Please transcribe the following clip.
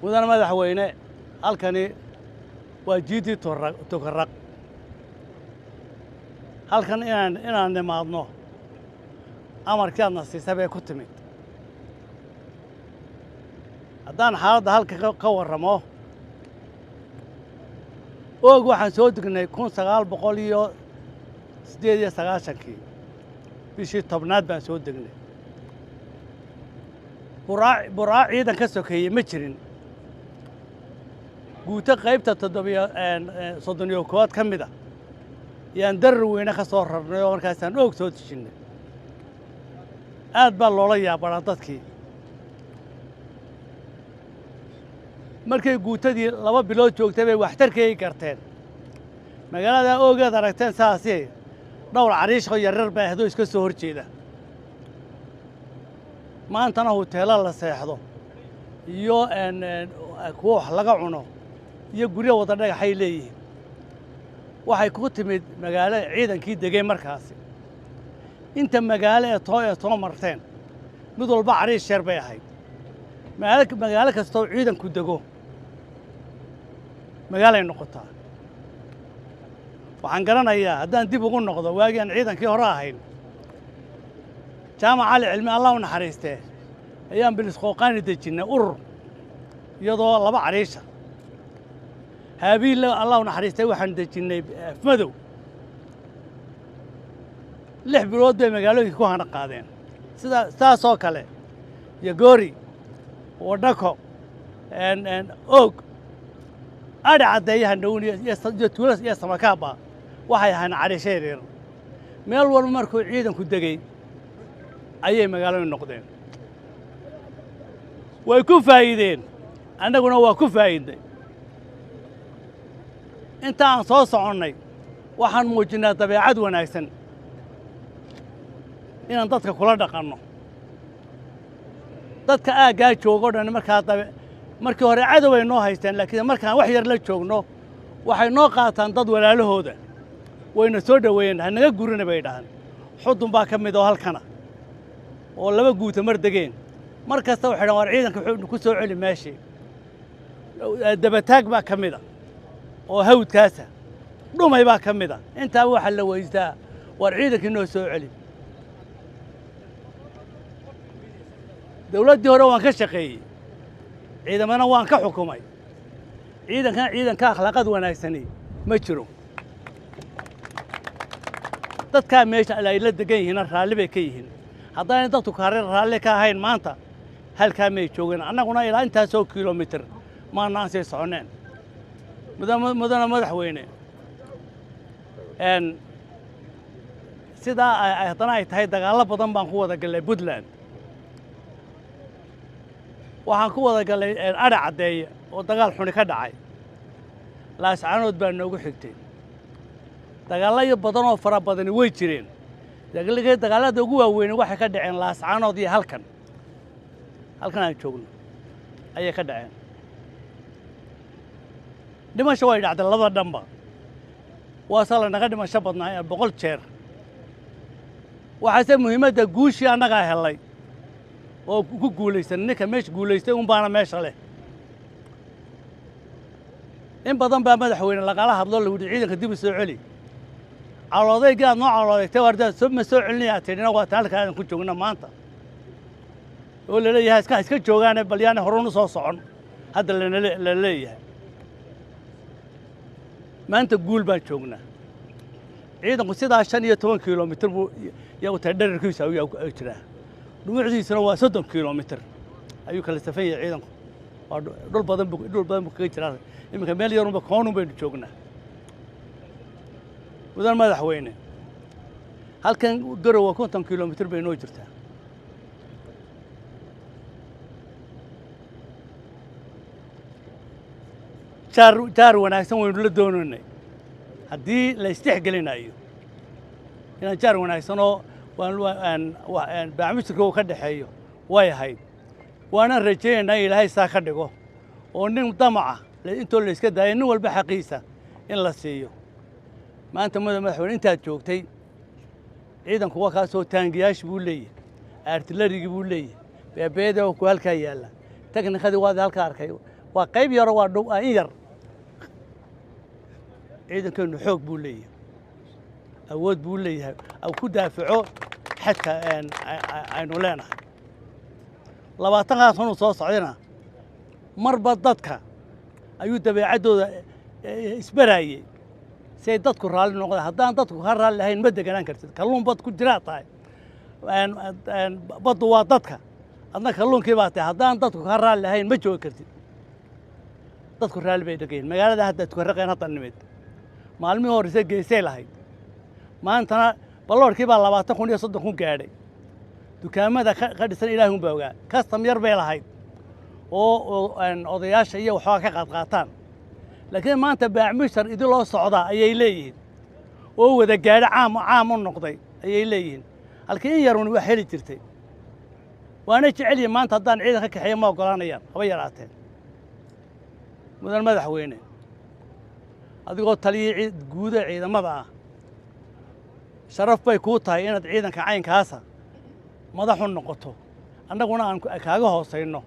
mudana madaxweyne halkani waa jiidii tukarraq halkan inaan nimaadno amarkii aadna siisay bay ku timid haddaan xaaladda halka ka warramo oog waxaan soo degnay 1998 bishii tobnaad baan soo degnay buraac ciidan ka sokeeyey ma jirin guuto qaybta 7 ka mid ah yaan darar weyne ka soo rarnay oo markaasaan oog soo dejinnay aad baa loola yaabanaa dadkii markay guutadii 2 bilood joogtay bay waxtarkay garteen magaalada oogeed aragteen saasi dhowr cariish oo yaryar baa ahdo iska soo horjeeda maantana hoteelo la seexdo iyo kuwa wax laga cuno iyo guryo wada dhagaxay leeyihiin waxay ku timid magaalo ciidankii degay markaasi inta magaalo ee too marteen mid walba cariish yar bay ahayd magaalo kastoo ciidanku dego magaalay noqotaa waxaan garanayaa haddaan dib ugu noqdo waagii aan ciidankii hore ahayn jaamac cali cilmi allah u naxariistee ayaan bilisqooqaani dejinnay urur iyadoo 2 cariisha haabiil allah u naxariistay waxaan dejinnay afmadow 6 bilood bay magaalooyinka ku hana qaadeen sidaasoo kale yagoori wadhako oog adhi caddeeyaha dhowni iyo tuulas iyo samakaaba waxay ahaan cariisho yaryar meel walba markuu ciidanku degay ayay magaalooyin noqdeen way ku faa'iideen annaguna waa ku faa'iidnay inta aan soo soconnay waxaan muujinnaa dabeecad wanaagsan inaan dadka kula dhaqanno dadka aaggaa joogo dhan markii hore cadow ay noo haysteen laakiin markaan wax yar la joogno waxay noo qaataan dad walaalahooda wayna soo dhoweeyeen hanaga gurina bay dhahaan xudun baa ka mid oo halkana oo 2 guuta mar degeen mar kasta waxay dhahaan war ciidanka wuxuu ku soo celi meeshii dabataag baa ka mid ah oo hawdkaasa dhumay baa ka mid ah intaa waxa la weystaa war ciidankii noo soo celi dawladdii hore waan ka shaqeeyey ciidamana waan ka xukumay ciidanka akhlaaqad wanaagsani ma jiro dadkaa meesha ay la degan yihiin raalli bay ka yihiin haddaan dadku raalli ka ahayn maanta halkaa may joogeen annaguna ilaa intaasoo kiiloomitir maanaan sii soconneen mudana madaxweyne sidaa haddana ay tahay dagaallo badan baan ku wada gallay puntland waxaan ku wada gallay adhi caddeeye oo dagaal xuni ka dhacay laascaanood baa noogu xigtay dagaallo badan oo fara badani way jireen dagaallada ugu waaweyn waxay ka dhaceen laascaanood iyo halkan aan joogno ayay ka dhaceen dhimasho way dhacday 2 dhanba waase lanaga dhimasho badnaa 100 jeer waxaase muhiimadda guushii annagaa helay oo ku guulaysan ninka meesha guulaystay baana meesha leh in badan baa madaxweyne lagala hadlo la wadi ciidanka dib u soo celi caloodaygii aad noo caloodaygtay wardaad ma soo celinayaa tidhina waa taan halkaan ku joogna maanta oo la leeyahay iska joogaane bal yaani horunu soo socon hadda la leeyahay maanta guul baan joognaa ciidanku sidaa 15 kiiloomitir buu iyagu tahay dherarkiisa ayuu jiraa dhumucdiisana waa 30 kiiloomitir ayuu kala safan yahay ciidanku waa dhul badan buu kaga jiraa iminka meel yarunba koonun baynu joognaa mudan madaxweyne halkan garowa 50 kiiloomitir bay noo jirtaa jaar wanaagsan waynu la doonaynay haddii la istixgelinayo inaan jaar wanaagsan oo baacmisirka uu ka dhaxeeyo way ahayd waana rajaynaynaa ilaahay saa ka dhigo oo nin damaca intoo la iska daayo nin walba xaqiisa in la siiyo maanta madaxweyne intaad joogtay ciidanku waa kaasoo taangiyaash buu leeyahay artillerigii buu leeyahay beebeeda ku halkaa yaala teknikadii waad halka arkay waa qayb yaro waa dhow in yar ciidankeenu xoog buu leeyahay awood buu leeyahay aw ku daafaco xadka aynu leenahay 20 sano soo socdayna marba dadka ayuu dabeecadooda isbaraayay si ay dadku raali noqdaan haddaan dadku ka raali lahayn ma deganaan kartid kalluun bad ku jiraa tahay baddu waa dadka adna kalluunkii baa tahay haddaan dadku ka raali lahayn ma joogi kartid dadku raali bay dhagayn magaalada hadda dadku raqeen hadda nimid maalmihii horeysa geesay lahayd maantana baloorkii baa 20 kun iyo 30 kun gaadhay dukaamada ka dhisan ilaahun baa ogaa custom yar bay lahayd oo odayaasha iyo waxaa ka qaadqaataan laakiin maanta baacmishar idin loo socdaa ayay leeyihiin oo wada gaadhay caam u noqday ayay leeyihiin halkii in yarun wax heli jirtay waana jecel yihiin maanta haddaan ciidan ka kaxeeyo ma ogolaanayaan haba yaraateen mudan madaxweyne adigoo taliyay guud ee ciidamada ah sharaf bay kuu tahay inaad ciidanka caynkaasa madax u noqoto annaguna aan kaaga hoosayno